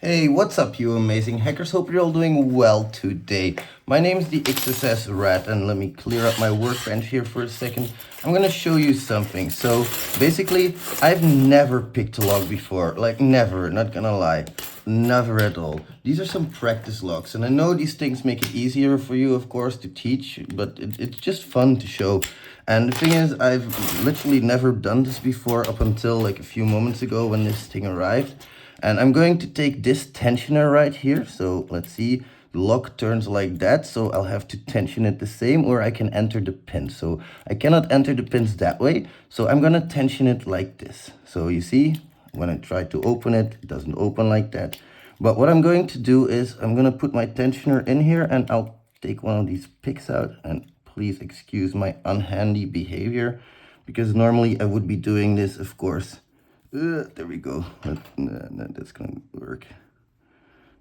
Hey, what's up, you amazing hackers? Hope you're all doing well today. My name is the thexssrat, and let me clear up my workbench here for a second. I'm gonna show you something. So basically, I've never picked a log before. Like never, not gonna lie. Never at all. These are some practice logs, and I know these things make it easier for you, of course, to teach, but it's just fun to show. And the thing is, I've literally never done this before up until like a few moments ago when this thing arrived. And I'm going to take this tensioner right here. So let's see, the lock turns like that. So I'll have to tension it the same, or I can enter the pin. So I cannot enter the pins that way. So I'm going to tension it like this. So you see, when I try to open it, it doesn't open like that. But what I'm going to do is I'm going to put my tensioner in here, and I'll take one of these picks out. And please excuse my unhandy behavior, because normally I would be doing this, of course. There we go. That's gonna work.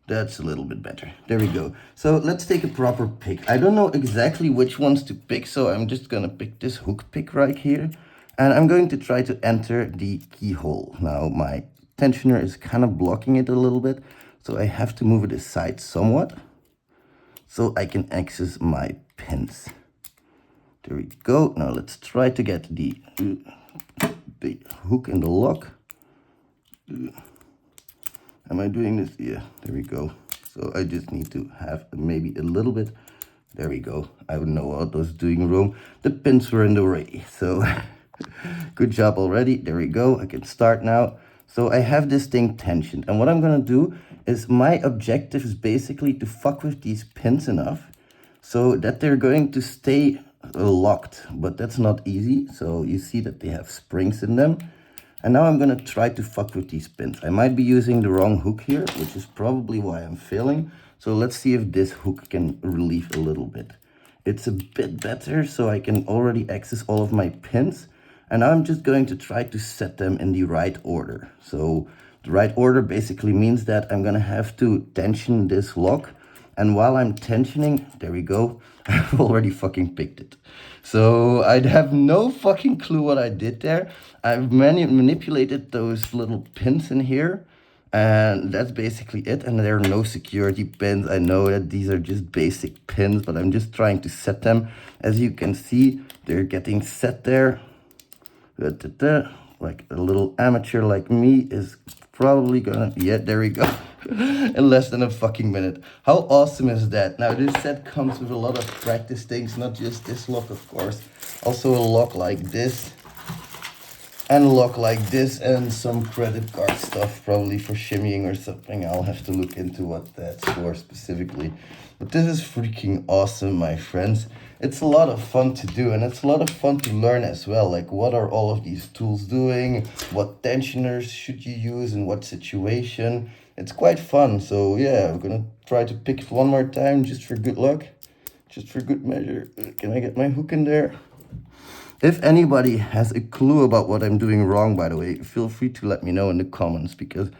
That's a little bit better. There we go. So let's take a proper pick. I don't know exactly which ones to pick, so I'm just gonna pick this hook pick right here. And I'm going to try to enter the keyhole. Now my tensioner is kind of blocking it a little bit, so I have to move it aside somewhat so I can access my pins. There we go. Now let's try to get the hook in the lock. Am I doing this? Yeah, there we go. So I just need to have maybe a little bit. There we go. I don't know what I was doing wrong. The pins were in the way. So good job already. There we go. I can start now. So I have this thing tensioned. And what I'm going to do is my objective is basically to fuck with these pins enough so that they're going to stay locked. But that's not easy. So you see that they have springs in them. And now I'm going to try to fuck with these pins. I might be using the wrong hook here, which is probably why I'm failing. So let's see if this hook can relieve a little bit. It's a bit better, so I can already access all of my pins. And now I'm just going to try to set them in the right order. So the right order basically means that I'm going to have to tension this lock. And while I'm tensioning, there we go, I've already fucking picked it. So I'd have no fucking clue what I did there. I've manipulated those little pins in here, and that's basically it. And there are no security pins. I know that these are just basic pins, but I'm just trying to set them. As you can see, they're getting set there. Like a little amateur like me is probably gonna, yeah, there we go. In less than a fucking minute. How awesome is that? Now this set comes with a lot of practice things, not just this lock, of course. Also a lock like this, and a lock like this, and some credit card stuff, probably for shimmying or something. I'll have to look into what that's for specifically. But this is freaking awesome, my friends. It's a lot of fun to do, and it's a lot of fun to learn as well. Like, what are all of these tools doing? What tensioners should you use in what situation? It's quite fun. So yeah, I'm gonna try to pick it one more time just for good luck, just for good measure. Can I get my hook in there? If anybody has a clue about what I'm doing wrong, by the way, feel free to let me know in the comments, because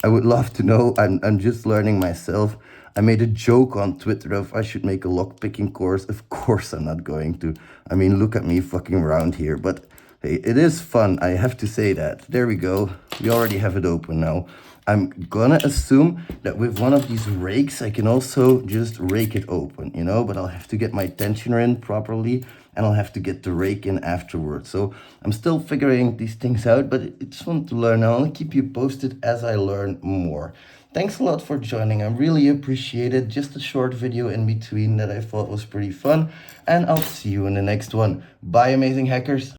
I would love to know. I'm just learning myself. I made a joke on Twitter of I should make a lockpicking course. Of course I'm not going to. I mean, look at me fucking around here. But hey, it is fun. I have to say that. There we go. We already have it open now. I'm gonna assume that with one of these rakes, I can also just rake it open, you know, but I'll have to get my tensioner in properly, and I'll have to get the rake in afterwards. So I'm still figuring these things out, but it's fun to learn. I'll keep you posted as I learn more. Thanks a lot for joining. I really appreciate it. Just a short video in between that I thought was pretty fun, and I'll see you in the next one. Bye, amazing hackers.